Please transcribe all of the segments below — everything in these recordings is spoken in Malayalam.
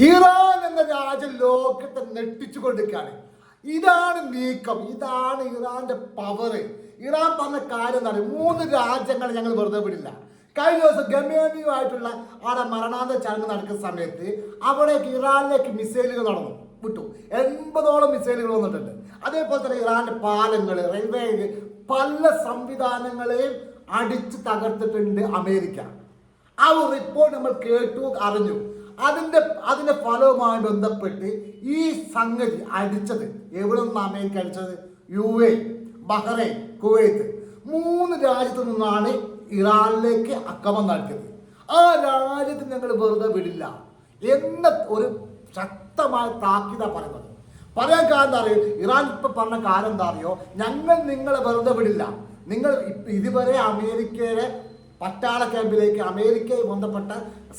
ഇറാൻ എന്ന രാജ്യം ലോകത്തെ നെട്ടിച്ചുകൊണ്ടിരിക്കുകയാണ്. ഇതാണ് നീക്കം, ഇതാണ് ഇറാന്റെ പവർ. ഇറാൻ പറഞ്ഞ കാര്യം എന്താണ്? 3 രാജ്യങ്ങൾ ഞങ്ങൾ വെറുതെ വിടില്ല. കഴിഞ്ഞ ദിവസം ഗമേനിയുമായിട്ടുള്ള അവിടെ മരണാന്ത ചടങ്ങ് നടക്കുന്ന സമയത്ത് അവിടേക്ക് ഇറാനിലേക്ക് മിസൈലുകൾ വിട്ടു. 80ഓളം മിസൈലുകൾ വന്നിട്ടുണ്ട്. അതേപോലെ തന്നെ ഇറാന്റെ പാലങ്ങൾ, റെയിൽവേ, പല സംവിധാനങ്ങളെയും അടിച്ച് തകർത്തിട്ടുണ്ട് അമേരിക്ക. ആ ഒരു റിപ്പോർട്ട് നമ്മൾ കേട്ടു, അറിഞ്ഞു. അതിന്റെ ഫലവുമായി ബന്ധപ്പെട്ട് ഈ സംഗതി അടിച്ചത് എവിടെ നിന്നാണ് അമേരിക്ക അടിച്ചത്? UAE, ബഹ്റൈൻ, കുവൈത്ത് 3 രാജ്യത്തു നിന്നാണ് ഇറാനിലേക്ക് ആക്രമണം നടത്തിയത്. ആ രാജ്യത്ത് ഞങ്ങൾ വെറുതെ വിടില്ല എന്ന ഒരു ശക്തമായ താക്കീത പറയുന്നത്. പറയാൻ കാരണം എന്താ അറിയോ? ഇറാൻ ഇപ്പൊ പറഞ്ഞ കാര്യം എന്താ അറിയോ? ഞങ്ങൾ നിങ്ങളെ വെറുതെ വിടില്ല. നിങ്ങൾ ഇതുവരെ അമേരിക്കയുടെ പട്ടാള ക്യാമ്പിലേക്ക്, അമേരിക്കയെ ബന്ധപ്പെട്ട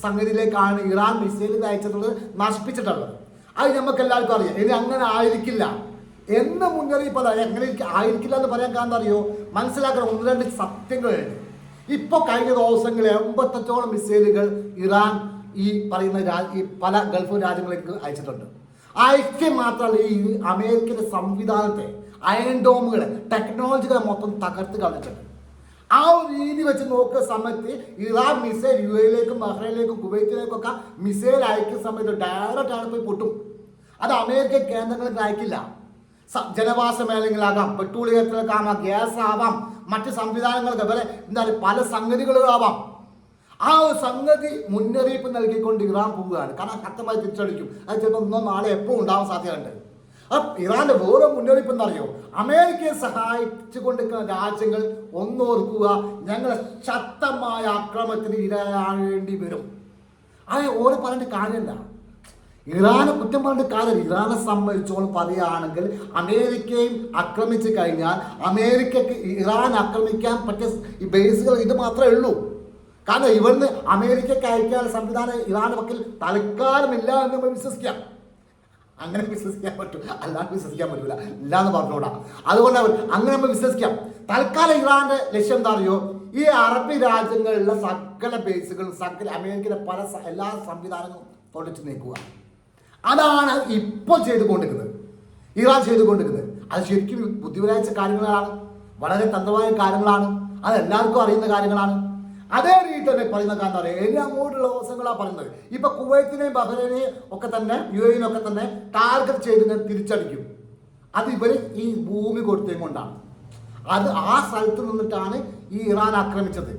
സംഗതിയിലേക്കാണ് ഇറാൻ മിസൈൽ അയച്ചിട്ടുള്ളത്, നശിപ്പിച്ചിട്ടുള്ളത്. അത് നമുക്ക് എല്ലാവർക്കും അറിയാം. ഇനി അങ്ങനെ ആയിരിക്കില്ല എന്ന് മുന്നറിയിപ്പ്. എങ്ങനെ ആയിരിക്കില്ല എന്ന് പറയാൻ കാരണം അറിയോ? മനസ്സിലാക്കണം 1-2 സത്യങ്ങളുണ്ട്. ഇപ്പൊ കഴിഞ്ഞ ദിവസങ്ങളിൽ 85ഓളം മിസൈലുകൾ ഇറാൻ ഈ പറയുന്ന ഈ പല ഗൾഫ് രാജ്യങ്ങളിലേക്ക് അയച്ചിട്ടുണ്ട്. അയക്കുക മാത്രമല്ല, ഈ അമേരിക്കയുടെ സംവിധാനത്തെ, അയൺ ഡോമുകളെ, ടെക്നോളജികളെ മൊത്തം തകർത്ത് കളഞ്ഞിട്ടുണ്ട്. ആ ഒരു രീതി വെച്ച് നോക്കുന്ന സമയത്ത് ഇറാൻ മിസൈൽ UAEയിലേക്കും ബഹ്റൈനിലേക്കും കുവൈത്തിലേക്കും ഒക്കെ മിസൈൽ അയക്കുന്ന സമയത്ത് ഡയറക്റ്റ് ആണ് പോയി പൊട്ടും. അത് അമേരിക്കൻ കേന്ദ്രങ്ങളിൽ അയക്കില്ല. ജനവാസ മേഖലകളാകാം, പെട്രോളിയത്തിലേക്കാവാം, ഗ്യാസ് ആവാം, മറ്റ് സംവിധാനങ്ങൾക്ക് വരെ പല സംഗതികളാവാം. ആ ഒരു സംഗതി മുന്നറിയിപ്പ് നൽകിക്കൊണ്ട് ഇറാൻ പോവുകയാണ്. കാരണം ശക്തമായി തിരിച്ചടിക്കും. അത് ചിലപ്പോൾ ഇന്നോ നാളെ എപ്പോൾ ഉണ്ടാവാൻ സാധ്യതയുണ്ട്. ഇറാന്റെ വേറെ മുന്നറിയിപ്പ് എന്നറിയോ? അമേരിക്കയെ സഹായിച്ചു കൊണ്ടിരിക്കുന്ന രാജ്യങ്ങൾ ഒന്നോർക്കുക, ഞങ്ങളെ ശക്തമായ ആക്രമണത്തിന് ഇരയാകേണ്ടി വരും. അത് ഓരോ പറഞ്ഞിട്ട് കാര്യമില്ല. ഇറാനെ കുറ്റം പറഞ്ഞിട്ട് കാര്യം. ഇറാനെ സംബന്ധിച്ചോളം പറയുകയാണെങ്കിൽ അമേരിക്കയും ആക്രമിച്ചു കഴിഞ്ഞാൽ അമേരിക്കക്ക് ഇറാൻ ആക്രമിക്കാൻ പറ്റിയ ഈ ബേസുകൾ ഇത് മാത്രമേ ഉള്ളൂ. കാരണം ഇവിടുന്ന് അമേരിക്കക്ക് അയക്കാനുള്ള സംവിധാനം ഇറാന്റെ പക്കൽ തൽക്കാലമില്ല എന്ന് നമ്മൾ വിശ്വസിക്കാം. അങ്ങനെ വിശ്വസിക്കാൻ പറ്റും, അല്ലാണ്ട് വിശ്വസിക്കാൻ പറ്റില്ല. ഇല്ലാന്ന് പറഞ്ഞോടാ. അതുകൊണ്ട് അങ്ങനെ നമ്മൾ വിശ്വസിക്കാം. തൽക്കാലം ഇറാന്റെ ലക്ഷ്യം എന്താ അറിയോ? ഈ അറബി രാജ്യങ്ങളിലുള്ള സകല ബേസുകളും, സകല അമേരിക്കയിലെ പല എല്ലാ സംവിധാനങ്ങളും തുടച്ചു നീക്കുക. അതാണ് ഇപ്പോൾ ചെയ്തുകൊണ്ടിരിക്കുന്നത്, ഇറാൻ ചെയ്തുകൊണ്ടിരിക്കുന്നത്. അത് ശരിക്കും ബുദ്ധിപരമായ കാര്യങ്ങളാണ്, വളരെ തന്ത്രമായ കാര്യങ്ങളാണ്, അത് എല്ലാവർക്കും അറിയുന്ന കാര്യങ്ങളാണ്. അതേ രീതി തന്നെ പറയുന്ന കാരണം അറിയാം. ഇനി അങ്ങോട്ടുള്ള ദിവസങ്ങളാണ് പറയുന്നത്. ഇപ്പൊ കുവൈത്തിനെയും ബഹ്റൈനെയും ഒക്കെ തന്നെ UAEനൊക്കെ തന്നെ ടാർഗറ്റ് ചെയ്ത് തിരിച്ചടിക്കും. അത് ഇവര് ഈ ഭൂമി കൊടുത്തതും കൊണ്ടാണ്. അത് ആ സ്ഥലത്ത് നിന്നിട്ടാണ് ഈ ഇറാൻ ആക്രമിച്ചത്.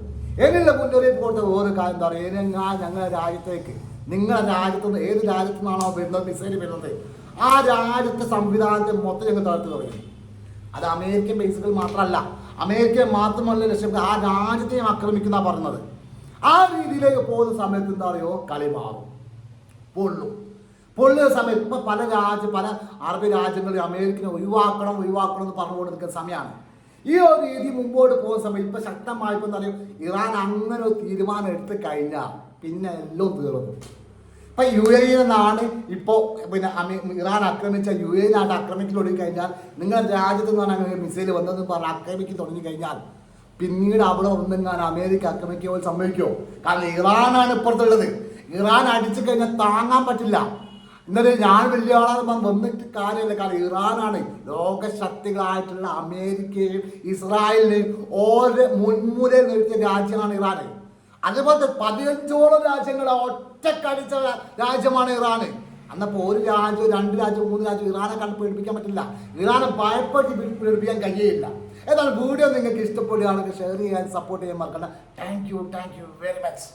എന്നുള്ള മുന്നറിയിപ്പ് കൊടുത്ത ഓരോ കാര്യം എന്താ പറയുക? ഞങ്ങളുടെ രാജ്യത്തേക്ക്, നിങ്ങളുടെ രാജ്യത്ത് നിന്ന് ഏത് രാജ്യത്തു നിന്നാണോ വരുന്നത് മിസൈൽ വരുന്നത്, ആ രാജ്യത്തെ സംവിധാനത്തെ മൊത്തം ഞങ്ങൾ തകർത്ത് തുടങ്ങി. അത് അമേരിക്കൻ ബേസുകൾ മാത്രമല്ല, അമേരിക്കയെ മാത്രമല്ല ലക്ഷ്യം, ആ രാജ്യത്തെയും ആക്രമിക്കുന്ന പറഞ്ഞത്. ആ രീതിയിലേക്ക് പോകുന്ന സമയത്ത് എന്താ അറിയോ? കളി മാറും, പൊള്ളുന്ന സമയത്ത് ഇപ്പൊ പല അറബ് രാജ്യങ്ങളിൽ അമേരിക്കനെ ഒഴിവാക്കണം എന്ന് പറഞ്ഞുകൊണ്ട് നിൽക്കുന്ന സമയമാണ്. ഈ ഒരു രീതി മുമ്പോട്ട് പോകുന്ന സമയത്ത് ഇപ്പൊ ശക്തമായപ്പോ എന്താ അറിയോ? ഇറാൻ അങ്ങനെ ഒരു തീരുമാനം എടുത്തു കഴിഞ്ഞാൽ പിന്നെ എല്ലാം തീർന്നു. ഇപ്പൊ UAE നിന്നാണ് ഇപ്പോൾ പിന്നെ ഇറാൻ ആക്രമിച്ച UAE-നായിട്ട് ആക്രമിക്കൽ തുടങ്ങി കഴിഞ്ഞാൽ, നിങ്ങളുടെ രാജ്യത്ത് നിന്നാണ് മിസൈൽ വന്നതെന്ന് പറഞ്ഞ് ആക്രമിക്കാൻ തുടങ്ങി കഴിഞ്ഞാൽ പിന്നീട് അവിടെ ഒന്നെങ്ങാൻ അമേരിക്ക ആക്രമിക്കുമ്പോൾ സംഭവിക്കുമോ? കാരണം ഇറാനാണ് ഇപ്പുറത്തുള്ളത്. ഇറാൻ അടിച്ചു കഴിഞ്ഞാൽ താങ്ങാൻ പറ്റില്ല. ഇന്നലെ ഞാൻ വലിയ ആളാന്ന് വന്നിട്ട് കാര്യമില്ല. കാരണം ഇറാനാണ് ലോകശക്തികളായിട്ടുള്ള അമേരിക്കയും ഇസ്രായേലിനെയും ഓരോ മുൻമുരയിൽ നിർത്തിയ രാജ്യമാണ് ഇറാൻ. അതുപോലത്തെ 15ഓളം രാജ്യങ്ങളെ ഒറ്റക്കടിച്ച രാജ്യമാണ് ഇറാൻ. അന്നപ്പോൾ ഒരു രാജ്യം, 2 രാജ്യം, 3 രാജ്യം ഇറാനെ കണ്ട് പേടിപ്പിക്കാൻ പറ്റില്ല. ഇറാനെ ഭയപ്പെട്ട് പേടിപ്പിക്കാൻ കഴിയില്ല. ഏതാണ് വീഡിയോ നിങ്ങൾക്ക് ഇഷ്ടപ്പെടുകയാണെങ്കിൽ ഷെയർ ചെയ്യാൻ, സപ്പോർട്ട് ചെയ്യാൻ മറക്കണ്ട. Thank you very much.